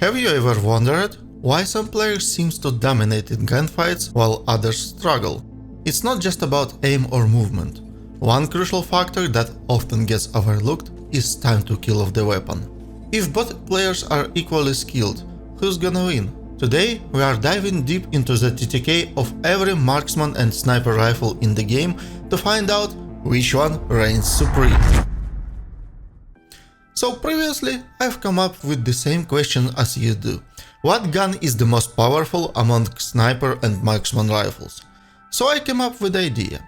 Have you ever wondered why some players seem to dominate in gunfights while others struggle? It's not just about aim or movement. One crucial factor that often gets overlooked is time to kill of the weapon. If both players are equally skilled, who's gonna win? Today we are diving deep into the TTK of every marksman and sniper rifle in the game to find out which one reigns supreme. So previously I've come up with the same question as you do. What gun is the most powerful among sniper and marksman rifles? So I came up with the idea.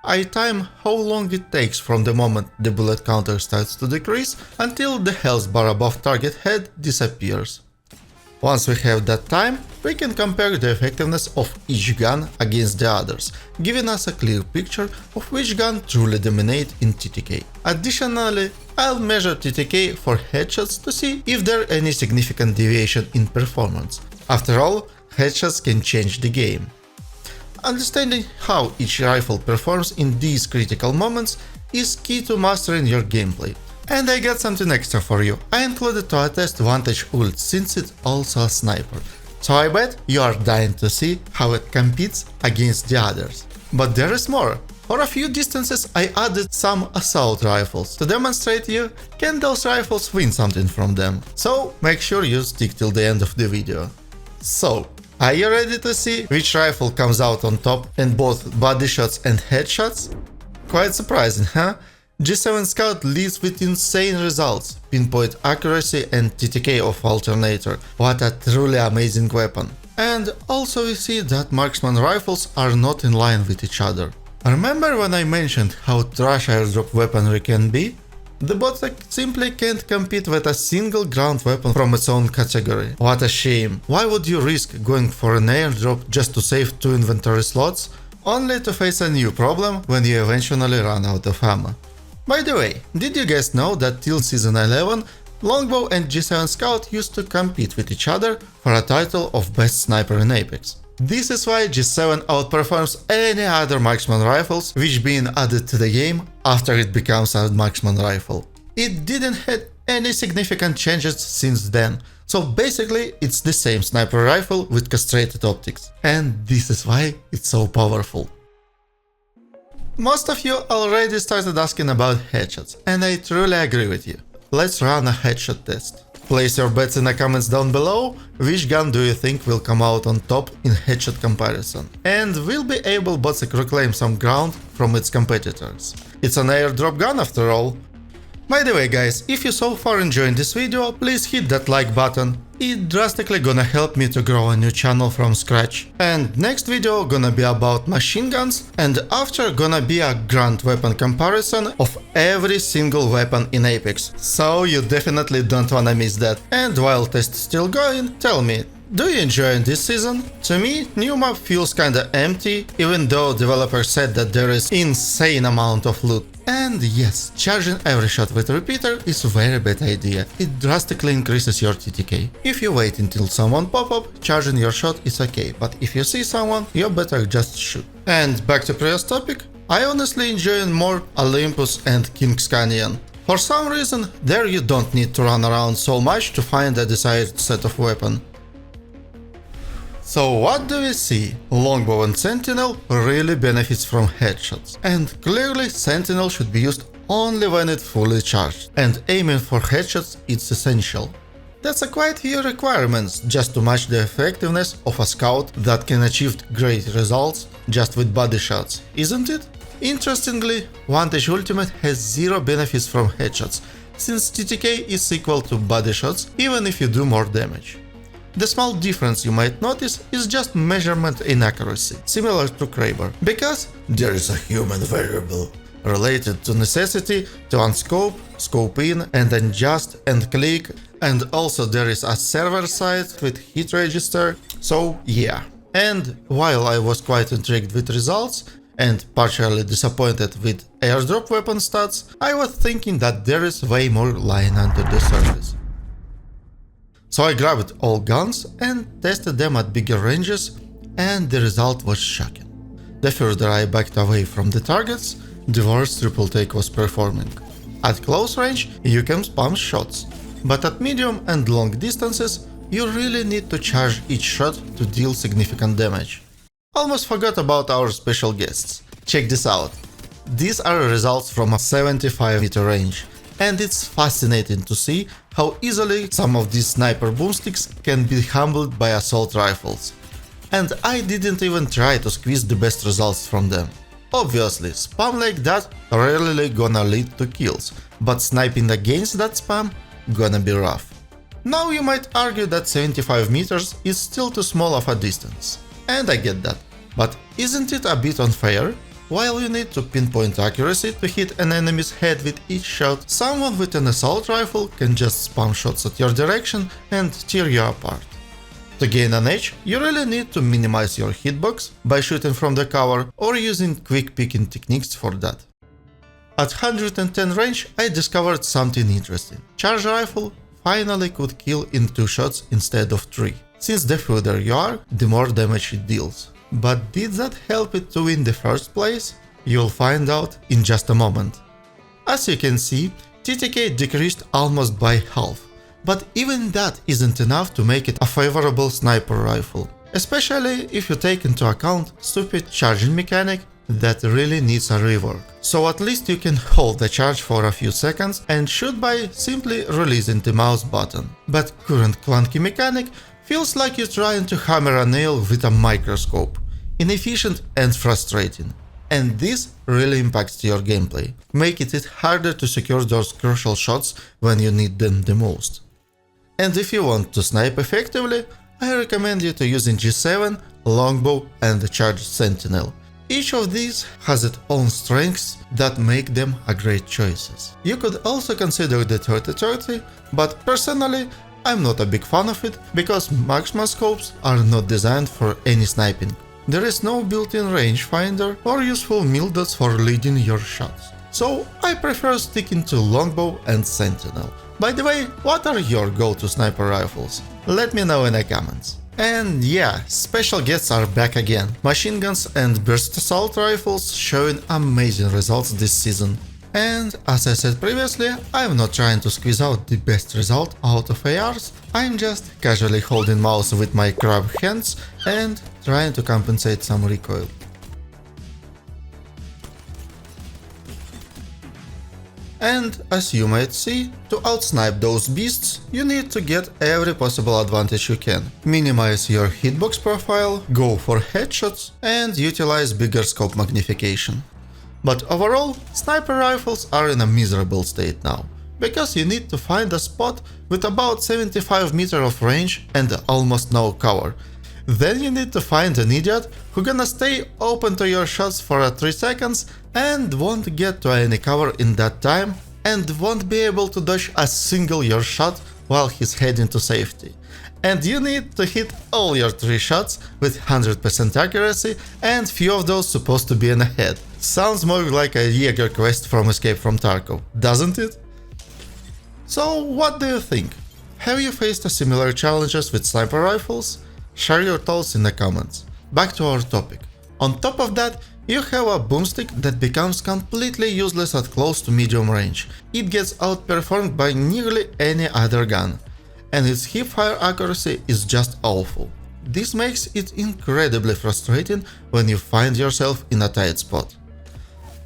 I time how long it takes from the moment the bullet counter starts to decrease until the health bar above target head disappears. Once we have that time, we can compare the effectiveness of each gun against the others, giving us a clear picture of which gun truly dominates in TTK. Additionally, I'll measure TTK for headshots to see if there are any significant deviation in performance. After all, headshots can change the game. Understanding how each rifle performs in these critical moments is key to mastering your gameplay. And I got something extra for you. I included to attest Vantage ult since it's also a sniper. So I bet you are dying to see how it competes against the others. But there is more. For a few distances I added some assault rifles to demonstrate you can those rifles win something from them. So make sure you stick till the end of the video. So, are you ready to see which rifle comes out on top in both body shots and headshots? Quite surprising, huh? G7 Scout leads with insane results, pinpoint accuracy and TTK of alternator. What a truly amazing weapon. And also we see that marksman rifles are not in line with each other. Remember when I mentioned how trash airdrop weaponry can be? The bot simply can't compete with a single ground weapon from its own category. What a shame. Why would you risk going for an airdrop just to save 2 inventory slots, only to face a new problem when you eventually run out of ammo? By the way, did you guys know that till Season 11, Longbow and G7 Scout used to compete with each other for a title of Best Sniper in Apex? This is why G7 outperforms any other marksman rifles which being added to the game after it becomes a marksman rifle. It didn't have any significant changes since then, so basically it's the same sniper rifle with castrated optics. And this is why it's so powerful. Most of you already started asking about headshots, and I truly agree with you. Let's run a headshot test. Place your bets in the comments down below, which gun do you think will come out on top in headshot comparison, and will be able to reclaim some ground from its competitors. It's an airdrop gun after all. By the way guys, if you so far enjoyed this video, please hit that like button. It drastically gonna help me to grow a new channel from scratch. And next video gonna be about machine guns, and after gonna be a ground weapon comparison of every single weapon in Apex. So you definitely don't wanna miss that. And while test still going, tell me, do you enjoy this season? To me, new map feels kinda empty, even though developers said that there is insane amount of loot. And yes, charging every shot with repeater is a very bad idea. It drastically increases your TTK. If you wait until someone pop up, charging your shot is okay, but if you see someone, you better just shoot. And back to previous topic, I honestly enjoy more Olympus and King's Canyon. For some reason, there you don't need to run around so much to find a desired set of weapon. So what do we see? Longbow and Sentinel really benefits from headshots. And clearly Sentinel should be used only when it's fully charged. And aiming for headshots is essential. That's a quite few requirements just to match the effectiveness of a scout that can achieve great results just with body shots, isn't it? Interestingly, Vantage Ultimate has zero benefits from headshots, since TTK is equal to body shots even if you do more damage. The small difference you might notice is just measurement inaccuracy, similar to Kraber, because there is a human variable related to necessity to unscope, scope in and adjust and click, and also there is a server side with hit register, so yeah. And while I was quite intrigued with results and partially disappointed with airdrop weapon stats, I was thinking that there is way more lying under the surface. So I grabbed all guns and tested them at bigger ranges, and the result was shocking. The further I backed away from the targets, the worse triple take was performing. At close range you can spam shots, but at medium and long distances you really need to charge each shot to deal significant damage. Almost forgot about our special guests. Check this out. These are results from a 75 meter range, and it's fascinating to see how easily some of these sniper boomsticks can be humbled by assault rifles. And I didn't even try to squeeze the best results from them. Obviously, spam like that rarely gonna lead to kills, but sniping against that spam gonna be rough. Now you might argue that 75 meters is still too small of a distance, and I get that, but isn't it a bit unfair? While you need to pinpoint accuracy to hit an enemy's head with each shot, someone with an assault rifle can just spam shots at your direction and tear you apart. To gain an edge, you really need to minimize your hitbox by shooting from the cover or using quick picking techniques for that. At 110 range, I discovered something interesting. Charge rifle finally could kill in 2 shots instead of 3, since the further you are, the more damage it deals. But did that help it to win the first place? You'll find out in just a moment. As you can see, TTK decreased almost by half. But even that isn't enough to make it a favorable sniper rifle, especially if you take into account stupid charging mechanic that really needs a rework. So at least you can hold the charge for a few seconds and shoot by simply releasing the mouse button. But current clunky mechanic feels like you're trying to hammer a nail with a microscope, inefficient and frustrating. And this really impacts your gameplay, making it harder to secure those crucial shots when you need them the most. And if you want to snipe effectively, I recommend you to using G7, longbow and the charged sentinel. Each of these has its own strengths that make them a great choices. You could also consider the 30-30, but personally I'm not a big fan of it because Marksman scopes are not designed for any sniping. There is no built-in rangefinder or useful mill dots for leading your shots. So I prefer sticking to longbow and sentinel. By the way, what are your go-to sniper rifles? Let me know in the comments. And yeah, special guests are back again. Machine guns and burst assault rifles showing amazing results this season. And as I said previously, I'm not trying to squeeze out the best result out of ARs, I'm just casually holding mouse with my crab hands and trying to compensate some recoil. And as you might see, to outsnipe those beasts, you need to get every possible advantage you can. Minimize your hitbox profile, go for headshots, and utilize bigger scope magnification. But overall, sniper rifles are in a miserable state now, because you need to find a spot with about 75 meters of range and almost no cover. Then you need to find an idiot who gonna stay open to your shots for 3 seconds and won't get to any cover in that time and won't be able to dodge a single your shot while he's heading to safety. And you need to hit all your 3 shots with 100% accuracy and few of those supposed to be in a head. Sounds more like a Jaeger quest from Escape from Tarkov, doesn't it? So what do you think? Have you faced similar challenges with sniper rifles? Share your thoughts in the comments. Back to our topic. On top of that, you have a boomstick that becomes completely useless at close to medium range. It gets outperformed by nearly any other gun, and its hipfire accuracy is just awful. This makes it incredibly frustrating when you find yourself in a tight spot.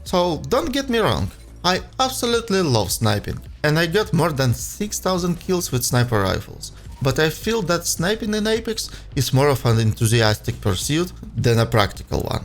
So don't get me wrong, I absolutely love sniping, and I got more than 6,000 kills with sniper rifles. But I feel that sniping in Apex is more of an enthusiastic pursuit than a practical one.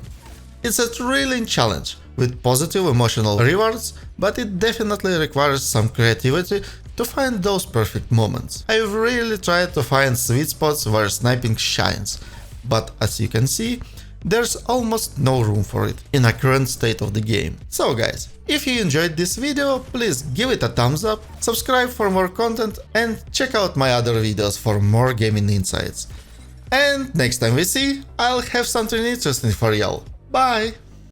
It's a thrilling challenge with positive emotional rewards, but it definitely requires some creativity to find those perfect moments. I've really tried to find sweet spots where sniping shines, but as you can see, there's almost no room for it in a current state of the game. So guys, if you enjoyed this video, please give it a thumbs up, subscribe for more content and check out my other videos for more gaming insights. And next time we see, I'll have something interesting for y'all. Bye!